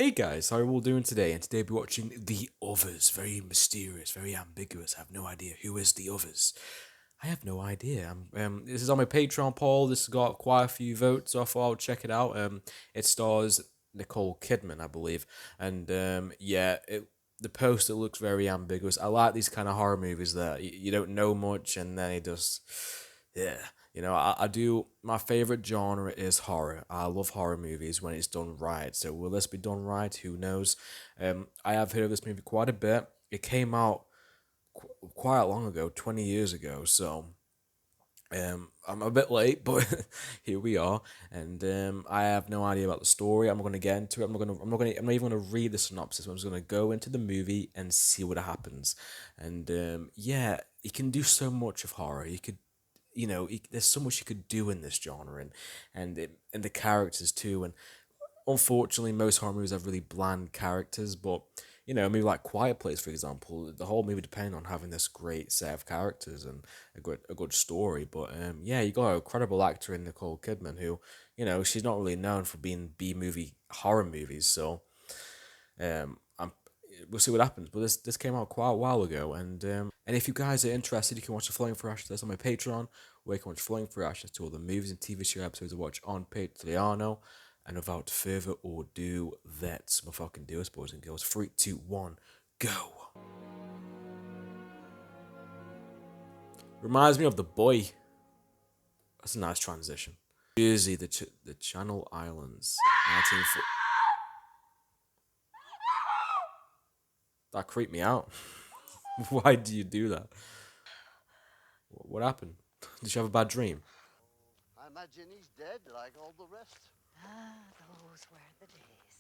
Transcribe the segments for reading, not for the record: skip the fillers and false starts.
Hey guys, how are we all doing today? And today we'll be watching The Others. Very mysterious, very ambiguous. I have no idea who is The Others. I have no idea. This is on my Patreon poll. This has got quite a few votes, so I thought I would check it out. It stars Nicole Kidman, I believe, and the poster looks very ambiguous. I like these kind of horror movies that you don't know much, and then it just, yeah. I do. My favorite genre is horror. I love horror movies when it's done right. So will this be done right? Who knows? I have heard of this movie quite a bit. It came out quite long ago, 20 years ago. So I'm a bit late, but here we are. And I have no idea about the story. I'm gonna get into it. I'm not even gonna read the synopsis. I'm just gonna go into the movie and see what happens. And you can do so much of horror. There's so much you could do in this genre, and the characters too. And unfortunately, most horror movies have really bland characters. But a movie like Quiet Place, for example, the whole movie depends on having this great set of characters and a good story. But you got a credible actor in Nicole Kidman, who she's not really known for being B movie horror movies. So we'll see what happens. But this came out quite a while ago, and if you guys are interested, you can watch the Floating for Ashes on my Patreon, where you can watch Floating for Ashes to all the movies and TV show episodes I watch on Patreon. And without further ado, let's fucking do it, boys and girls. 3, 2, 1, go. Reminds me of The Boy. That's a nice transition. Jersey, the Channel Islands, 1940. That creeped me out. Why do you do that? What happened? Did you have a bad dream? I imagine he's dead like all the rest. Ah, those were the days.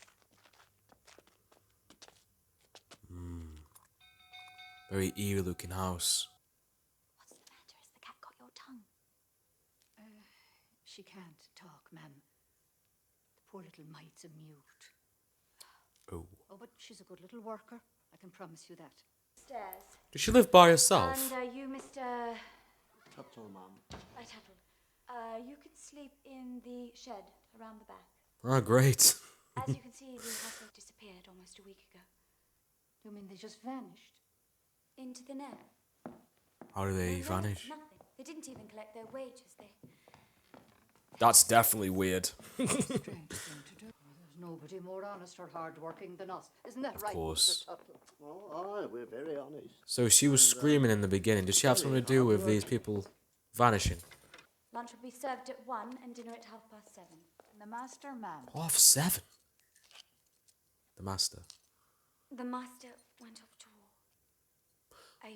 Very eerie looking house. What's the matter? Has the cat got your tongue? She can't talk, ma'am. The poor little mite's a mute. Oh. Oh, but she's a good little worker. I can promise you that. Stairs. Does she live by herself? And you, Mr. Tuttle, Mum. Tuttle. You could sleep in the shed around the back. Oh, great. As you can see, the household disappeared almost a week ago. You mean they just vanished? Into thin air. How do they No, vanish? Nothing. They didn't even collect their wages. That's definitely weird. Strange thing to do. There's nobody more honest or hard-working than us. Isn't that right, course. Mr. Tuttle? Oh, aye, we're very honest. So she was screaming in the beginning. Did she have something to do with these people vanishing? Lunch will be served at 1 and dinner at 7:30. And the master, ma'am. 7:30. The master. The master went off to war.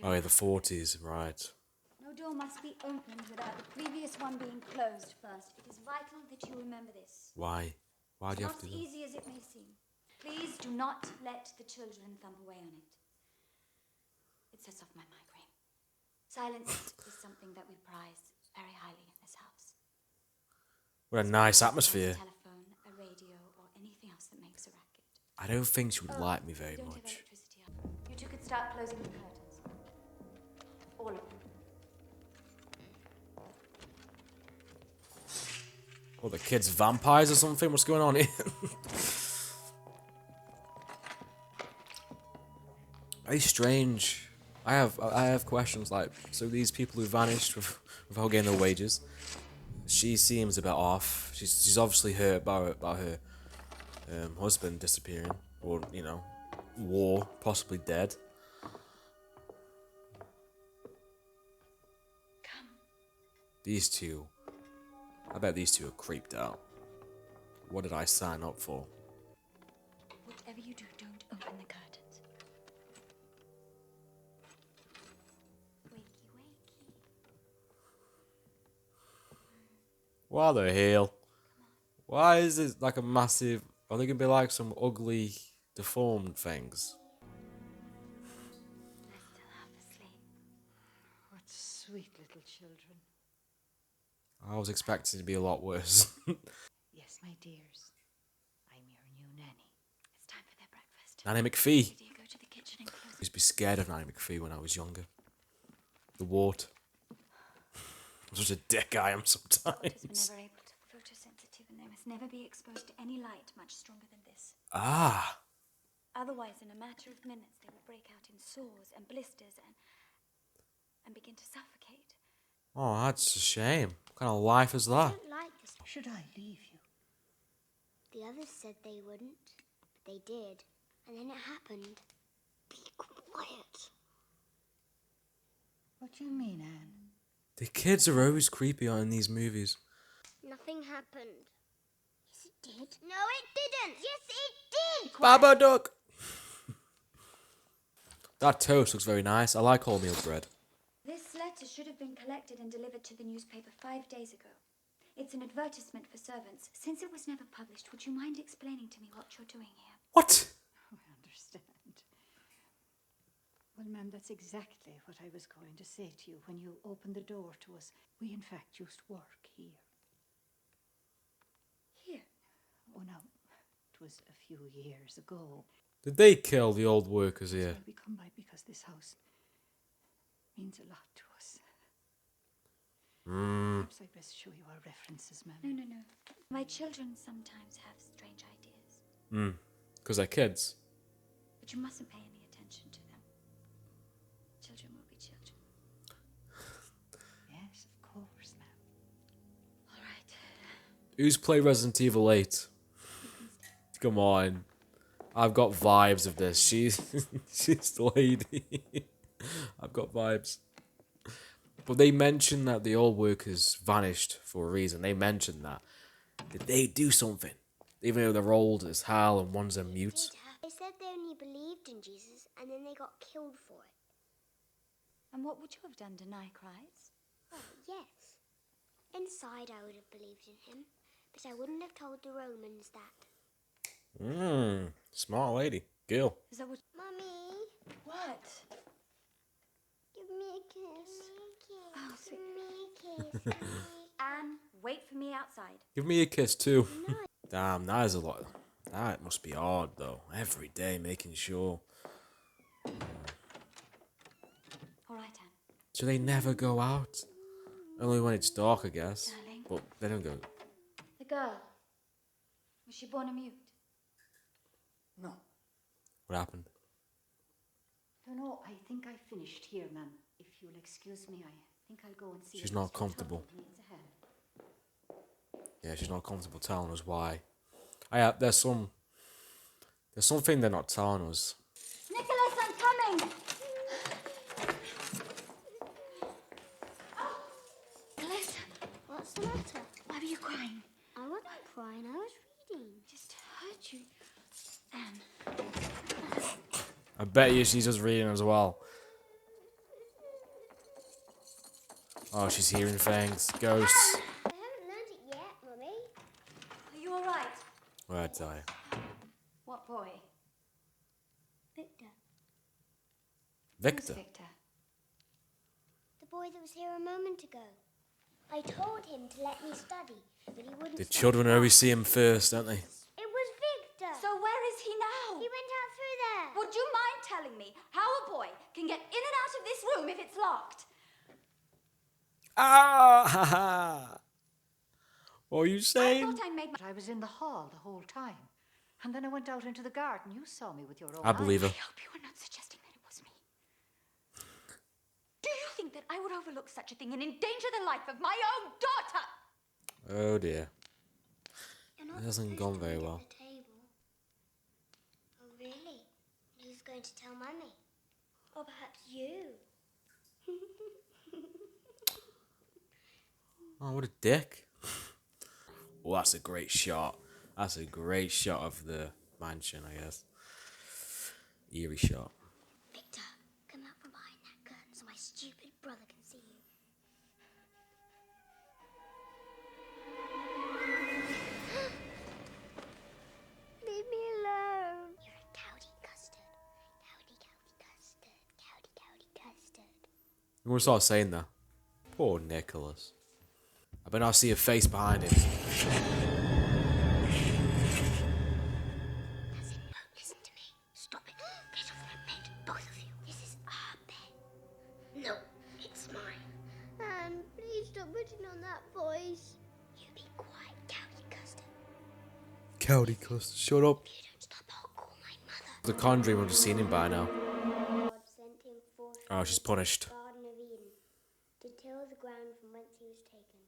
Oh yeah, the 40s, right. No door must be opened without the previous one being closed first. It is vital that you remember this. Why? Why do you have Not to as do that? easy as it may seem. Please do not let the children thump away on it. It sets off my migraine. Silence is something that we prize very highly in this house. What a nice A atmosphere. telephone, a radio, or anything else that makes a racket. I don't think she would like me very We don't have much. electricity up. You two could start closing the curtains. All of them. Oh, the kids vampires or something? What's going on here? Very strange. I have questions like, so these people who vanished without getting their wages, she seems a bit off. She's obviously hurt about her husband disappearing, or war, possibly dead. Come. These two, I bet these two are creeped out. What did I sign up for? Whatever you do, don't open the curtains. Wakey, wakey. What the hell? Why is it like a massive... Are they gonna be like some ugly, deformed things? They're still half asleep. What sweet little children. I was expecting it to be a lot worse. Yes, my dears. I'm your new nanny. It's time for their breakfast. Nanny McPhee. Do you go to the kitchen and close I used to be scared of Nanny McPhee when I was younger. The wart. I'm such a dick I am Daughters sometimes. were never able to photosensitive, and they must never be exposed to any light much stronger than this. Ah. boys, in a matter of minutes, they would break out in sores and blisters and begin to suffocate. Oh, that's a shame. What kind of life is I that? don't like this. Should I leave you? The others said they wouldn't, but they did. And then it happened. Be quiet. What do you mean, Anne? The kids are always creepy in these movies. Nothing happened. Yes, it did. No, it didn't. Yes, it did. Babadook! That toast looks very nice. I like wholemeal bread. This letter should have been collected and delivered to the newspaper 5 days ago. It's an advertisement for servants. Since it was never published, would you mind explaining to me what you're doing here? What? Oh, I understand. Well, ma'am, that's exactly what I was going to say to you when you opened the door to us. We, in fact, used to work here. Here? Oh, no, it was a few years ago. Did they kill the old workers here? So we come by because this house means a lot to us. Perhaps I'd best show you our references, ma'am. No, no, no. My children sometimes have strange ideas. Because they're kids. But you mustn't pay any attention to them. Children will be children. Yes, of course, ma'am. All right. Who's played Resident Evil 8? Come on. I've got vibes of this. She's the lady. I've got vibes. But they mentioned that the old workers vanished for a reason. They mentioned that. Did they do something? Even though they're old as hell and one's a mute. They said they only believed in Jesus and then they got killed for it. And what would you have done? Deny Christ? Oh, yes. Inside I would have believed in him, but I wouldn't have told the Romans that. Smart lady. Girl. Is that what... Mummy, What? give me a kiss. Oh, sweet. Give me a kiss. Anne, wait for me outside. Give me a kiss too. Damn, that is a lot. That must be hard though. Every day making sure. All right, Anne. So they never go out? Only when it's dark, I guess. Darling. But they don't go. The girl. Was she born a mute? No. What happened? No, I think I finished here, ma'am. If you'll excuse me, I think I'll go and see. She's if not Mr. comfortable. Tuttle needs a hand. Yeah, she's not comfortable telling us why. There's something they're not telling us. Nicholas, I'm coming! Nicholas, What's the matter? why were you crying? I wasn't crying, I was reading. Just heard you. Anne. I bet you she's just reading as well. Oh, she's hearing things. Ghosts. I haven't learned it yet, Mummy. Are you all right? Where'd I? What boy? Victor, Who's Victor. Victor? the boy that was here a moment ago. I told him to let me study, but he wouldn't The study. children always see him first, don't they? It was Victor. So where is he now? He went out through there. Would you mind telling me how a boy can get in and out of this room if it's locked? Ah! Ha ha! What are you I saying? thought I made my... But I was in the hall the whole time. And then I went out into the garden. You saw me with your own I believe eyes. her. I hope you are not suggesting that it was me. Do you think that I would overlook such a thing and endanger the life of my own daughter? Oh dear. You're not It hasn't supposed gone to very eat at well. the table. Oh, really? Who's going to tell Mummy? Or perhaps you? Oh, what a dick. Well, that's a great shot. That's a great shot of the mansion, I guess. Eerie shot. Victor, come out from behind that curtain so my stupid brother can see you. Leave me alone. You're a cowdy custard. Cowdy, cowdy custard. Cowdy, cowdy custard. You want to start saying that? Poor Nicholas. I bet I'll see a face behind him. That's it. No, listen to me. Stop it. Get off my bed, both of you. This is our bed. No, it's mine. Anne, please stop putting on that voice. You be quiet, cowdy custard. Cowdy cuss. Shut up. If you don't stop, I'll call my mother. The Conjuring would have seen him by now. God sent him forth Oh, she's punished. from the Garden of Eden to till the ground from whence he was taken.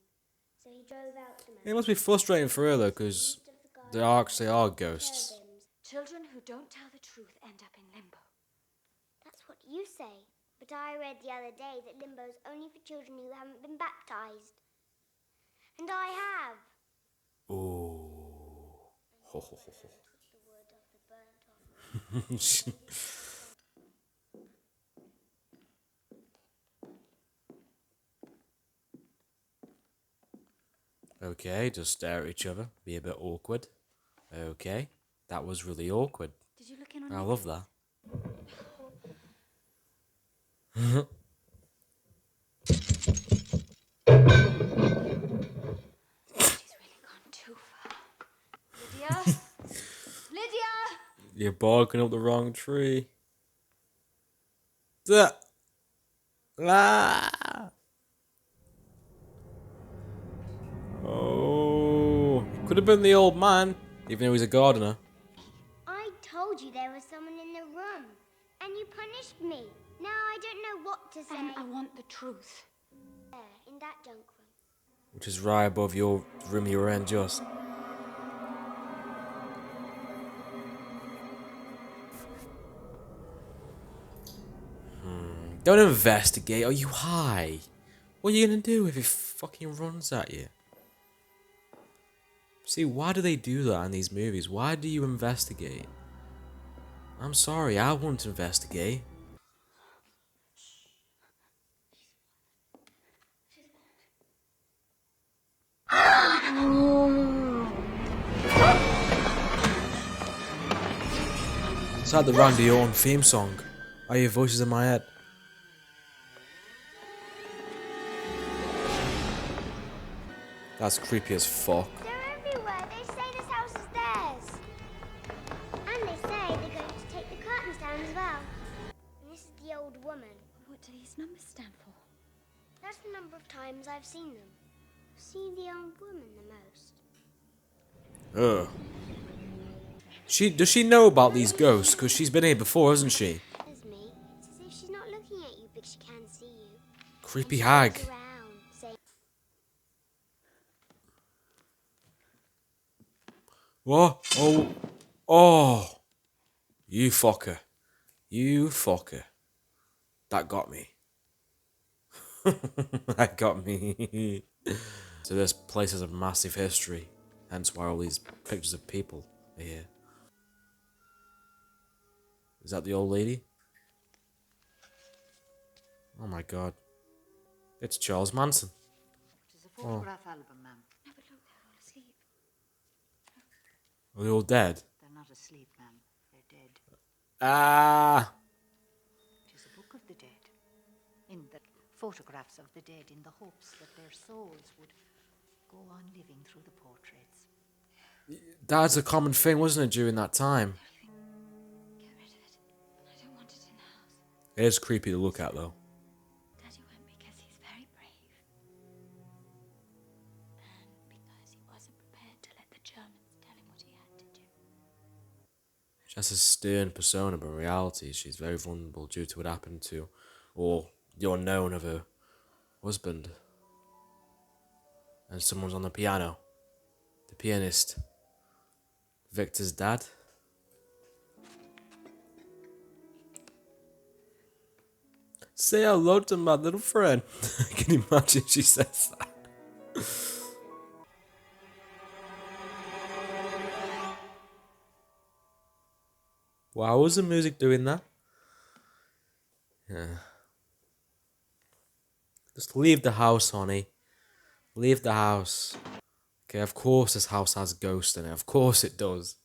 So he drove out the man. It must be frustrating for her though, because there actually are ghosts. Children who don't tell the truth end up in limbo. That's what you say. But I read the other day that limbo's only for children who haven't been baptized. And I have. Oh. Ho, ho, ho, ho. The wood of the burnt offering. Okay, just stare at each other. Be a bit awkward. Okay. That was really awkward. Did you look in on I love that. She's really gone too far. Lydia? Lydia! You're barking up the wrong tree. Duh. Ah. Oh. It could have been the old man, even though he's a gardener. I told you there was someone in the room. And you punished me. Now I don't know what to say. And I want the truth. There, in that junk room. Which is right above your room you were in just. Don't investigate. Are you high? What are you gonna do if it fucking runs at you? See, why do they do that in these movies? Why do you investigate? I'm sorry, I won't investigate. It's like the Randy Orton theme song. I hear voices in my head. That's creepy as fuck. They're everywhere. They say this house is theirs. And they say they're going to take the curtains down as well. And this is the old woman. What do these numbers stand for? That's the number of times I've seen them. I've seen the old woman the most. Ugh. Does she know about these ghosts? Because she's been here before, hasn't she? There's me. It's as if she's not looking at you, but she can see you. Creepy And she hag. looks around, saying, What? Oh. Oh. You fucker. You fucker. That got me. That got me. So this place has a massive history. Hence why all these pictures of people are here. Is that the old lady? Oh my god. It's Charles Manson. It is a photograph album, ma'am. No, but look, they're all asleep. Are they all dead? They're not asleep, ma'am. They're dead. Ah! It is a book of the dead. In the photographs of the dead, in the hopes that their souls would go on living through the portraits. That's a common thing, wasn't it, during that time? Get rid of it. I don't want it in the house. It is creepy to look at, though. Daddy went because he's very brave. And because he wasn't prepared to let the Germans tell him what he had to do. She has a stern persona, but in reality, she's very vulnerable due to what happened to, or the unknown of her husband. And someone's on the piano. The pianist. Victor's dad. Say hello to my little friend. Can you imagine she says that? Wow, was the music doing that? Yeah. Just leave the house, honey. Leave the house. Okay, of course this house has ghosts in it. Of course it does.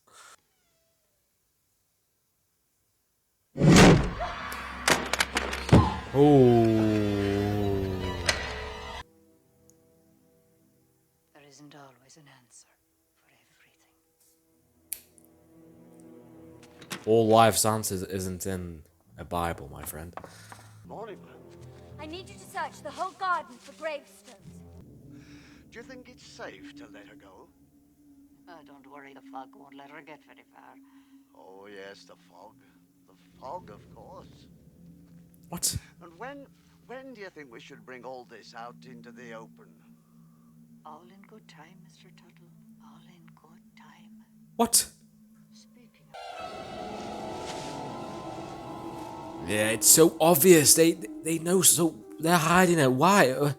Oh. There isn't always an answer for everything. All life's answers isn't in a Bible, my friend. Morning. I need you to search the whole garden for gravestones. Do you think it's safe to let her go? Don't worry, the fog won't let her get very far. Oh, yes, the fog. The fog, of course. What? And when do you think we should bring all this out into the open? All in good time, Mr. Tuttle. All in good time. What? Speaking Yeah, it's so obvious. They know, so they're hiding it. Why?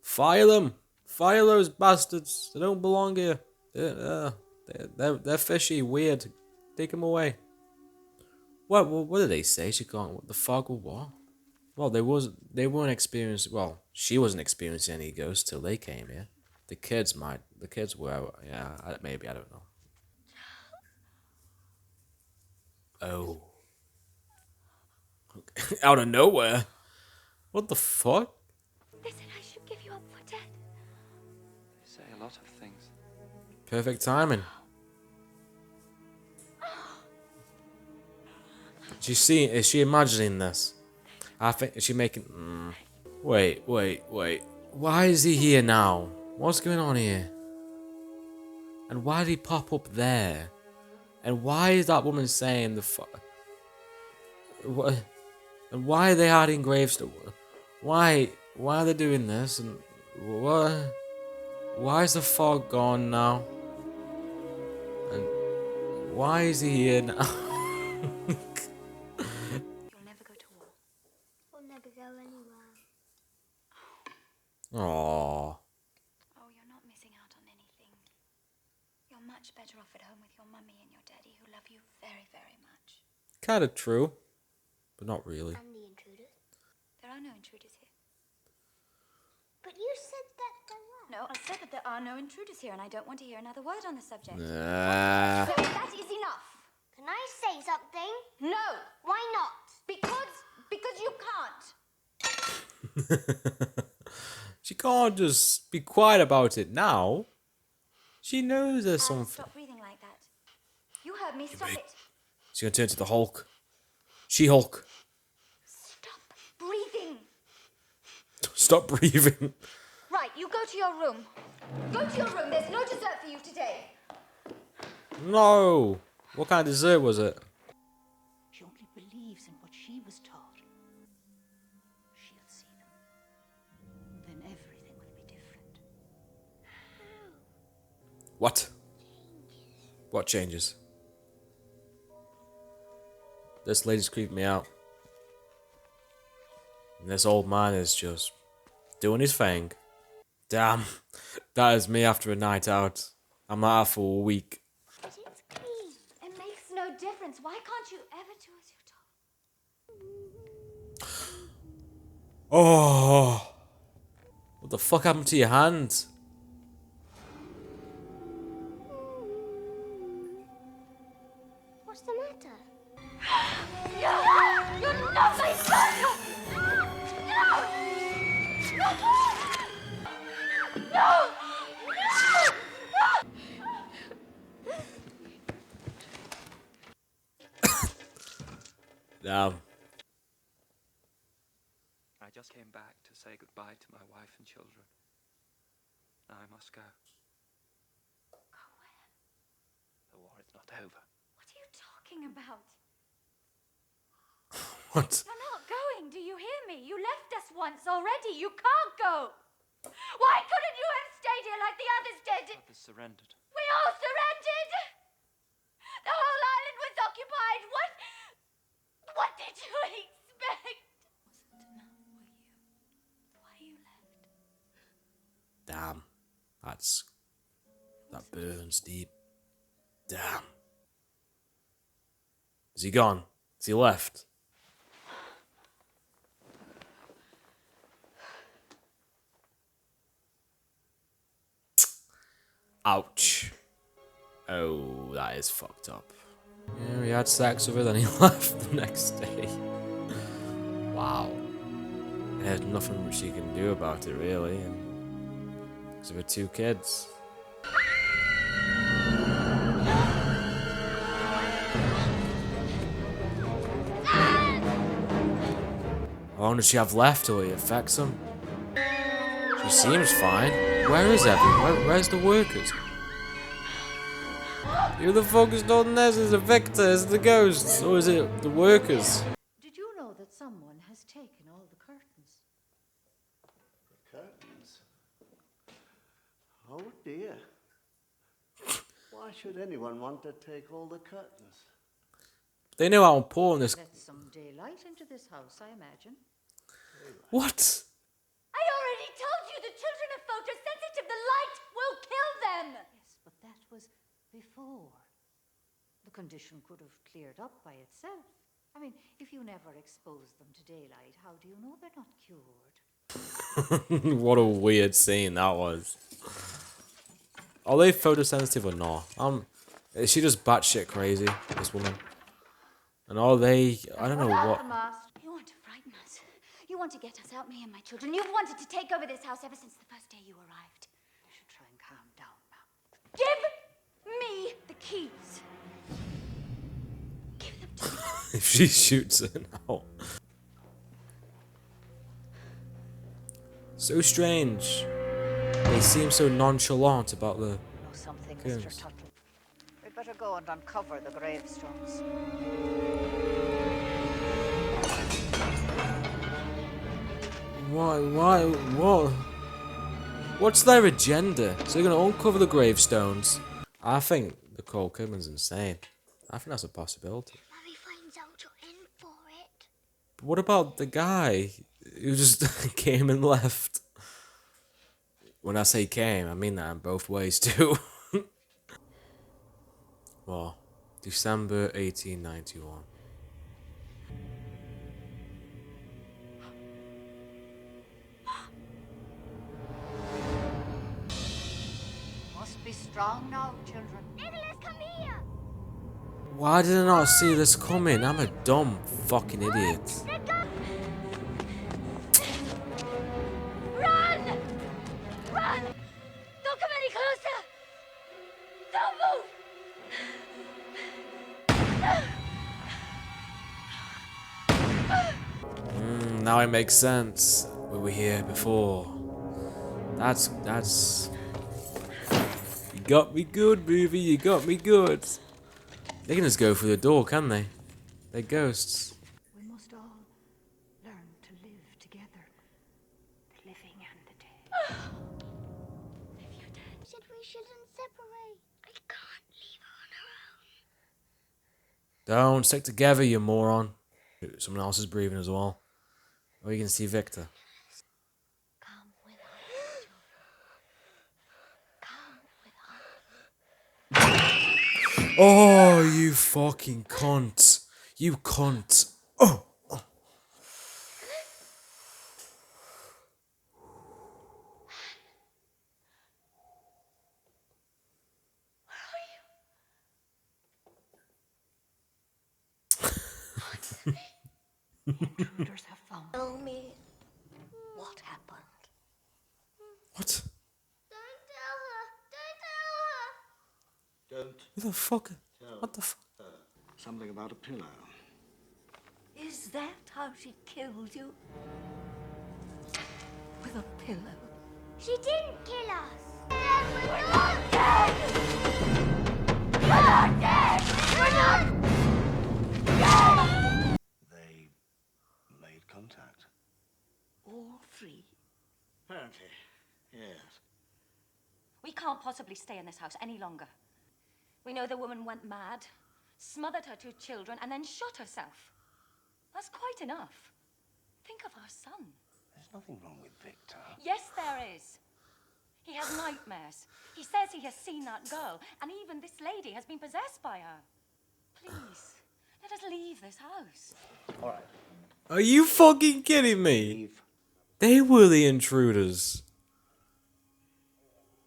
Fire them! Fire those bastards! They don't belong here. They're fishy, weird. Take them away. What did they say? She can't. What the fog or what? Well, they weren't experiencing. Well, she wasn't experiencing any ghosts till they came here. The kids might. The kids were. Yeah, maybe, I don't know. Oh. Out of nowhere. What the fuck? They said I should give you up for dead. They say a lot of things. Perfect timing. Is she imagining this? I think, is she making... Wait. Why is he here now? What's going on here? And why did he pop up there? And why is that woman saying the fuck? What? And why are they hiding gravestones? Why are they doing this? And what? Why is the fog gone now? And why is he here now? You'll never go to war. We'll never go anywhere. Aww. Oh, you're not missing out on anything. You're much better off at home with your mummy and your daddy who love you very, very much. Kind of true, but not really. And the intruders. There are no intruders here. But you said that there were. No, I said that there are no intruders here, and I don't want to hear another word on the subject. So Ah. that is enough. Can I say something? No, Why not? because you can't. She can't just be quiet about it now. She knows there's something. Stop breathing like that. You heard me. Stop babe. it. She's gonna turn to the Hulk. She-Hulk. Stop breathing. Stop breathing. Right, you go to your room. Go to your room. There's no dessert for you today. No. What kind of dessert was it? she only believes in what she was taught. She'll see them. Then everything will be different. What? What changes? This lady's creeping me out. And this old man is just doing his thing. Damn. That is me after a night out. I'm not out for a week. But it's clean. It makes no difference. Why can't you ever do as you're told? Oh. What the fuck happened to your hand? What's the matter? You're not my son! No! Damn. I just came back to say goodbye to my wife and children. Now I must go. Go where? The war is not over. What are you talking about? What? You're not going, do you hear me? You left us once already. You can't go. Why couldn't you have stayed here like the others did? Others surrendered. We all surrendered. The whole island was occupied. What did you expect? Wasn't enough for you. Why you left? Damn. That burns deep. Damn. Is he gone? Is he left? Ouch. Oh, that is fucked up. Yeah, he had sex with her, then he left the next day. Wow. There's nothing she can do about it, really. Because of her two kids. How long does she have left till it affects them? She seems fine. Where is everyone? Where's the workers? Who the fuck is done this? Is it Victor? Is it the ghosts? Or is it the workers? Did you know that someone has taken all the curtains? Curtains? Oh dear. Why should anyone want to take all the curtains? They know how important this... Let some daylight into this house, I imagine. What? I already told you the children are photosensitive. The light will kill them. Yes, but that was before. The condition could have cleared up by itself. I mean, if you never expose them to daylight, how do you know they're not cured? What a weird scene that was. Are they photosensitive or not? Is she just batshit crazy, this woman? And are they... I don't know what... You want to frighten us. You want to get us out, me and my children. You've wanted to take over this house ever since the first day you arrived. You should try and calm down, ma'am. Give me the keys. Give them to me. If she shoots her now. So strange. They seem so nonchalant about the... You know something, Yes. Mr. Tuttle? We'd better go and uncover the gravestones. What? What's their agenda? So they're gonna uncover the gravestones. I think Nicole Kidman's insane. I think that's a possibility. Mummy finds out you're in for it. But what about the guy who just came and left? When I say came, I mean that in both ways too. Well, December 1891. Must be strong now, children. Nicholas, come here. Why did I not see this coming? I'm a dumb fucking idiot. Run! Run! Don't come any closer! Don't move! Now it makes sense. We were here before. That's... You got me good, movie. You got me good. They can just go through the door, can they? They're ghosts. We must all learn to live together. The living and the dead. Said we shouldn't separate. I can't leave her on her own. Don't stick together, you moron. Someone else is breathing as well. Oh, you can see Victor. Come with us, children. Come with us. Oh, you fucking cunt. You cunt. Oh. Intruders have found Tell me. what happened. What? Don't tell her. Don't tell her. Don't. Who the fuck? What the fuck? Something about a pillow. Is that how she killed you? With a pillow? She didn't kill us. We're not They made contact. All three? Apparently, yes. We can't possibly stay in this house any longer. We know the woman went mad, smothered her two children, and then shot herself. That's quite enough. Think of our son. There's nothing wrong with Victor. Yes, there is. He has nightmares. He says he has seen that girl, and even this lady has been possessed by her. Please, let us leave this house. All right. Are you fucking kidding me? Leave. They were the intruders.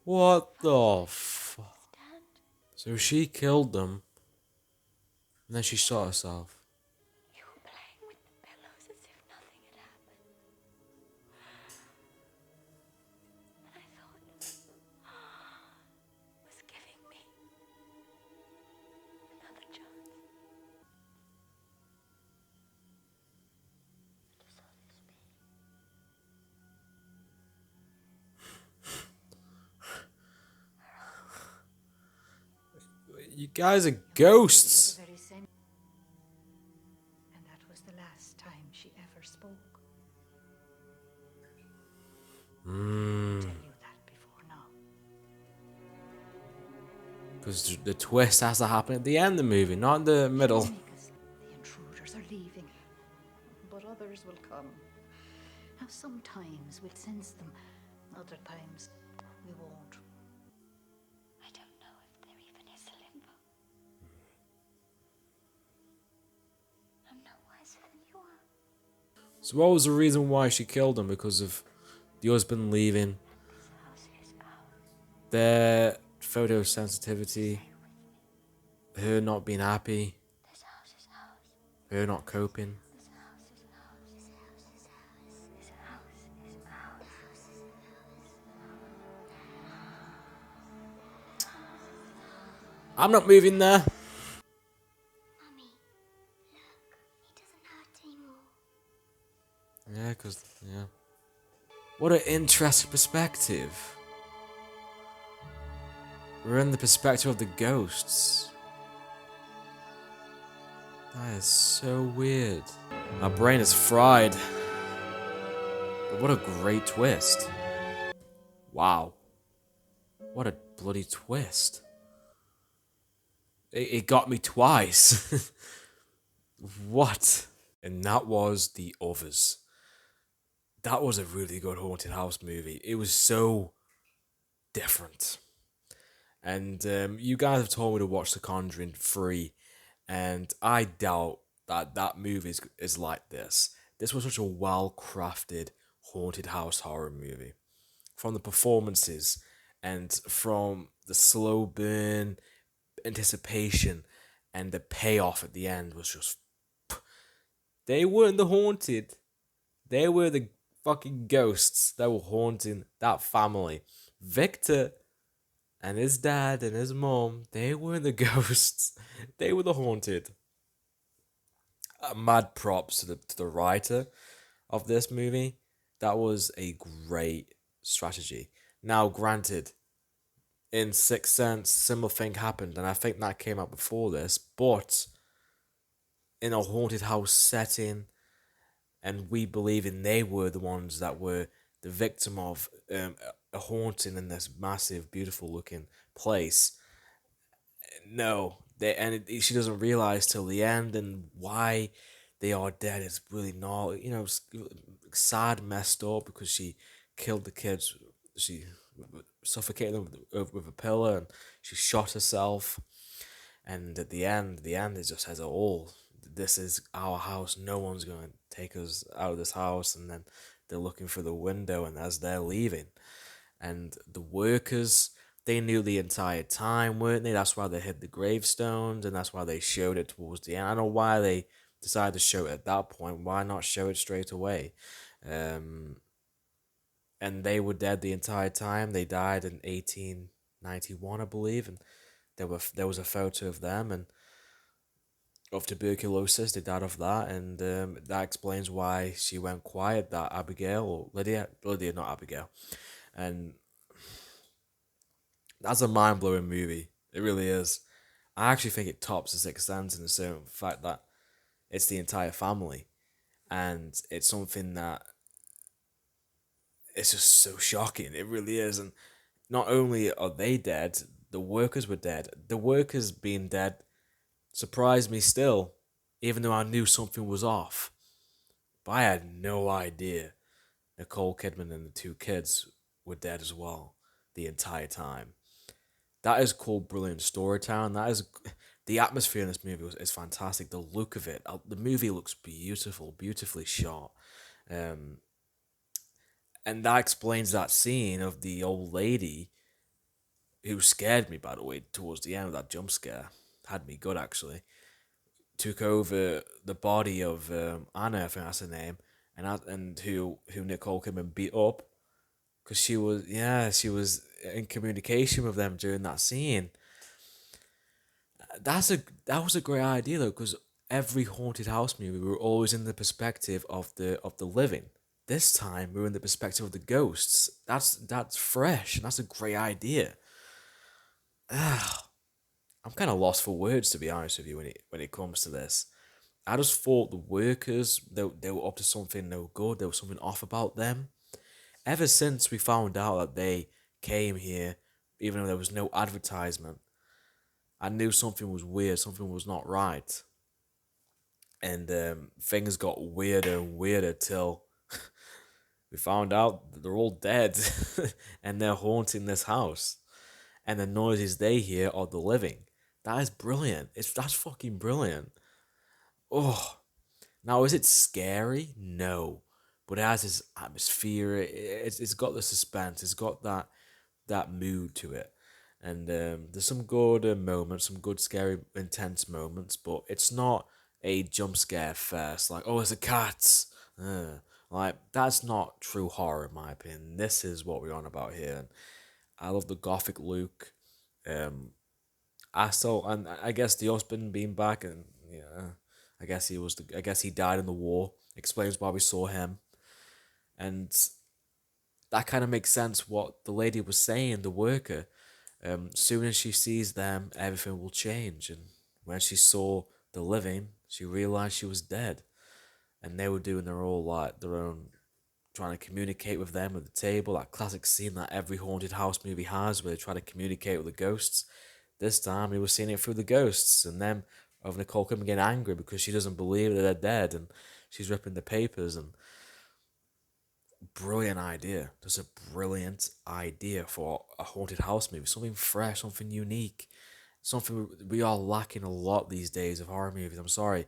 What the fuck? So she killed them. And then she shot herself. You were playing with the pillows as if nothing had happened. And I thought was giving me another chance. You guys are It was ghosts. the very same. And that was the last time she ever spoke. I didn't tell you that before now. Because the twist has to happen at the end of the movie, not in the middle. She'll make us. The intruders are leaving, but others will come. Now, sometimes we'll sense them, other times we won't. I don't know if there even is a limbo. I'm no wiser than you are. So what was the reason why she killed him? Because of the husband leaving, This house is ours. their photosensitivity, her not being happy, This house is ours. her not coping. This house is ours. This house is ours. This house is ours. I'm not moving there. Mummy, look, he doesn't hurt anymore. Yeah, because, yeah. What an interesting perspective. We're in the perspective of the ghosts. That is so weird. My brain is fried. But what a great twist. Wow. What a bloody twist. It got me twice. What? And that was The Others. That was a really good haunted house movie. It was so different. And you guys have told me to watch The Conjuring 3, and I doubt that that movie is like this. This was such a well-crafted haunted house horror movie. From the performances and from the slow burn anticipation and the payoff at the end was just... They weren't the haunted. They were the fucking ghosts that were haunting that family. Victor and his dad and his mom, they weren't the ghosts. They were the haunted. Mad props to the writer of this movie. That was a great strategy. Now, granted, in Sixth Sense, similar thing happened, and I think that came out before this, but in a haunted house setting, and we believing they were the ones that were the victim of a haunting in this massive, beautiful looking place. No, she doesn't realize till the end, and why they are dead is really not, sad, messed up, because she killed the kids. She suffocated them with a pillar, and she shot herself. And at the end, it just says it all. This is our house. No one's going to take us out of this house. And then they're looking for the window, and as they're leaving, and the workers, they knew the entire time, weren't they? That's why they hid the gravestones, and that's why they showed it towards the end. I don't know why they decided to show it at that point. Why not show it straight away? And they were dead the entire time. They died in 1891, I believe, and there was a photo of them and of tuberculosis. They died of that, and that explains why she went quiet. That Abigail, or Lydia, not Abigail, and that's a mind blowing movie. It really is. I actually think it tops The Sixth Sense in the certain fact that it's the entire family, and it's something that it's just so shocking. It really is. And not only are they dead, the workers were dead. The workers being dead surprised me still, even though I knew something was off. But I had no idea Nicole Kidman and the two kids were dead as well the entire time. That is called brilliant storytelling. That is the atmosphere in this movie is fantastic. The look of it, the movie looks beautiful, beautifully shot. And that explains that scene of the old lady who scared me, by the way, towards the end of that jump scare. Had me good, actually. Took over the body of Anna, I think that's her name, and who Nicole Kidman beat up. Because she was in communication with them during that scene. That was a great idea, though, because every haunted house movie, we were always in the perspective of the living. This time, we're in the perspective of the ghosts. That's fresh, and that's a great idea. I'm I'm kind of lost for words, to be honest with you, when it comes to this. I just thought the workers, they were up to something no good. There was something off about them. Ever since we found out that they came here, even though there was no advertisement, I knew something was weird, something was not right. And things got weirder and weirder till we found out that they're all dead and they're haunting this house. And the noises they hear are the living. That is brilliant. That's fucking brilliant. Oh, now is it scary? No, but it has this atmosphere. It's got the suspense. It's got that mood to it. And there's some good moments, some good scary, intense moments, but it's not a jump scare fest like, oh, it's a cat. Like, that's not true horror in my opinion. This is what we're on about here. And I love the gothic look. Um, and I guess the husband being back, and yeah, I guess he died in the war. Explains why we saw him, and that kind of makes sense. What the lady was saying, the worker. Soon as she sees them, everything will change. And when she saw the living, she realized she was dead, and they were doing their own, trying to communicate with them at the table. That classic scene that every haunted house movie has, where they try to communicate with the ghosts. This time, he was seeing it through the ghosts, and them of Nicole Kidman getting angry because she doesn't believe that they're dead, and she's ripping the papers. And brilliant idea, just a brilliant idea for a haunted house movie. Something fresh, something unique, something we are lacking a lot these days of horror movies. I'm sorry,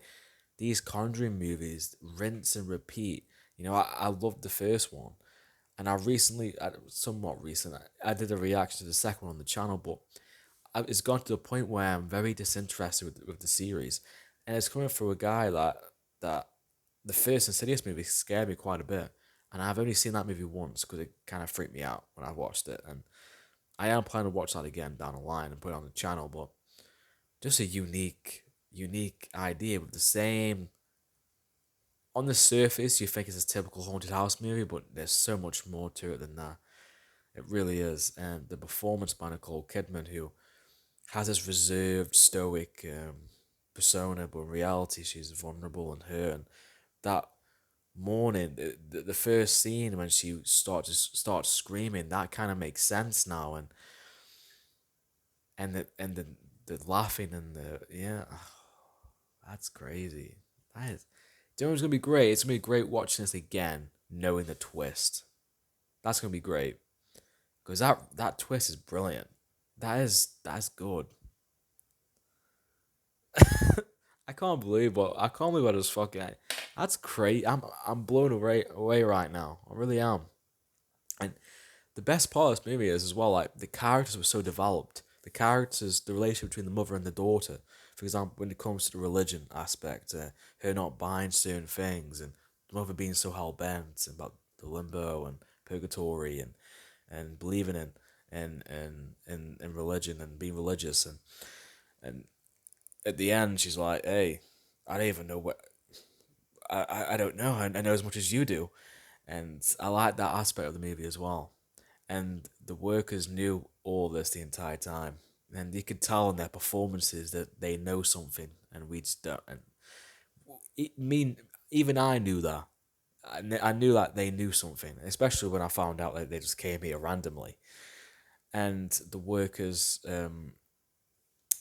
these Conjuring movies rinse and repeat. I loved the first one, and somewhat recent, I did a reaction to the second one on the channel, but it's gone to the point where I'm very disinterested with the series, and it's coming through a guy that the first Insidious movie scared me quite a bit, and I've only seen that movie once because it kind of freaked me out when I watched it, and I am planning to watch that again down the line and put it on the channel. But just a unique idea with the same. On the surface, you think it's a typical haunted house movie, but there's so much more to it than that. It really is, and the performance by Nicole Kidman, who has this reserved, stoic persona, but in reality, she's vulnerable and hurt. And that morning, the first scene when she starts screaming, that kind of makes sense now. And the laughing and the yeah, that's crazy. That is, do you know what's gonna be great? It's gonna be great watching this again, knowing the twist. That's gonna be great because that twist is brilliant. That's good. I can't believe I just fucking. That's crazy. I'm blown away right now. I really am. And the best part of this movie is as well, like the characters were so developed. The relationship between the mother and the daughter. For example, when it comes to the religion aspect, her not buying certain things, and the mother being so hell bent about the limbo and purgatory and believing in religion and being religious, and at the end she's like, hey, I don't even know what I don't know. I know as much as you do, and I like that aspect of the movie as well. And the workers knew all this the entire time, and you could tell in their performances that they know something, and we just don't. And mean, even I knew that. I knew that they knew something, especially when I found out that they just came here randomly. And the workers, and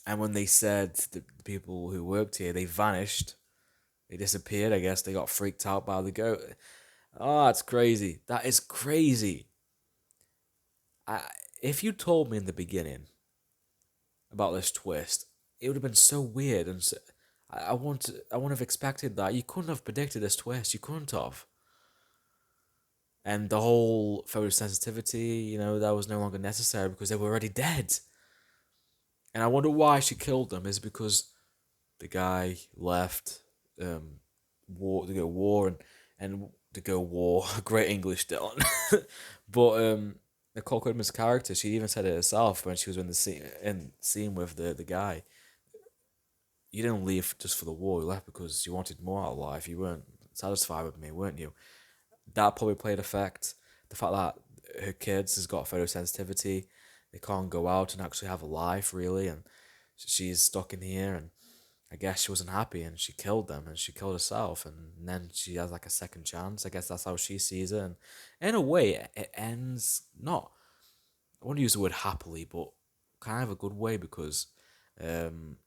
when they said the people who worked here, they vanished, they disappeared. I guess they got freaked out by the goat. Oh, that's crazy. That is crazy. I, if you told me in the beginning about this twist, it would have been so weird, and so, I wouldn't have expected that. You couldn't have predicted this twist. You couldn't have. And the whole photosensitivity, that was no longer necessary because they were already dead. And I wonder why she killed them. Is because the guy left, war to go war and to go war. Great English, Dylan. But Nicole Kidman's character, she even said it herself when she was in the scene with the guy. You didn't leave just for the war. You left because you wanted more out of life. You weren't satisfied with me, weren't you? That probably played effect. The fact that her kids has got photosensitivity, they can't go out and actually have a life really, and she's stuck in here, and I guess she wasn't happy, and she killed them, and she killed herself, and then she has like a second chance. I guess that's how she sees it, and in a way, it ends not. I want to use the word happily, but kind of a good way because, um,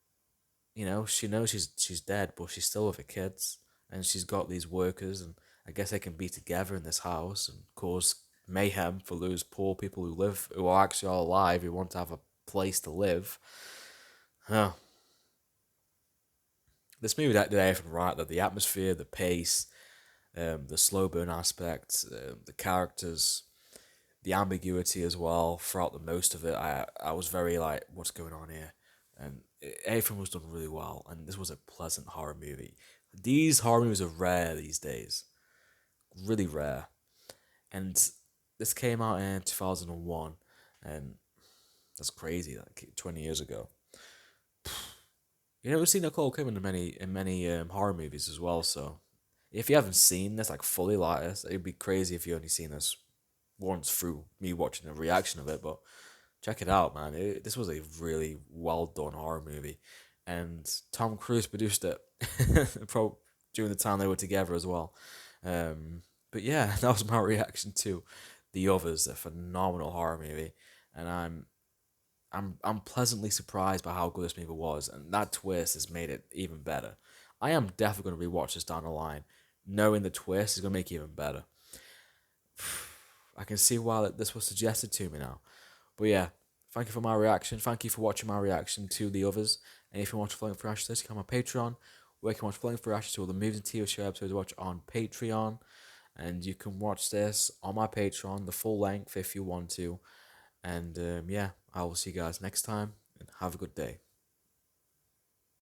she knows she's dead, but she's still with her kids, and she's got these workers, and I guess they can be together in this house and cause mayhem for those poor people who are actually all alive, who want to have a place to live. Huh. This movie that did everything right. That the atmosphere, the pace, the slow burn aspect, the characters, the ambiguity as well throughout the most of it. I was very like, what's going on here? And everything was done really well. And this was a pleasant horror movie. These horror movies are rare these days, really rare. And this came out in 2001, and that's crazy, like 20 years ago. We've seen Nicole Kidman in many horror movies as well. So if you haven't seen this like fully like this, it'd be crazy if you only seen this once through me watching a reaction of it. But check it out, man. This was a really well done horror movie, and Tom Cruise produced it during the time they were together as well. But yeah, that was my reaction to The Others, a phenomenal horror movie, and I'm pleasantly surprised by how good this movie was, and that twist has made it even better. I am definitely going to rewatch this down the line, knowing the twist is going to make it even better. I can see why this was suggested to me now. But yeah, thank you for my reaction. Thank you for watching my reaction to The Others. And if you want to Floating for Ashes, you can come on Patreon, where you can watch Floating for Ashes to all the movies and TV show episodes to watch on Patreon. And you can watch this on my Patreon, the full length, if you want to. And yeah, I will see you guys next time, and have a good day.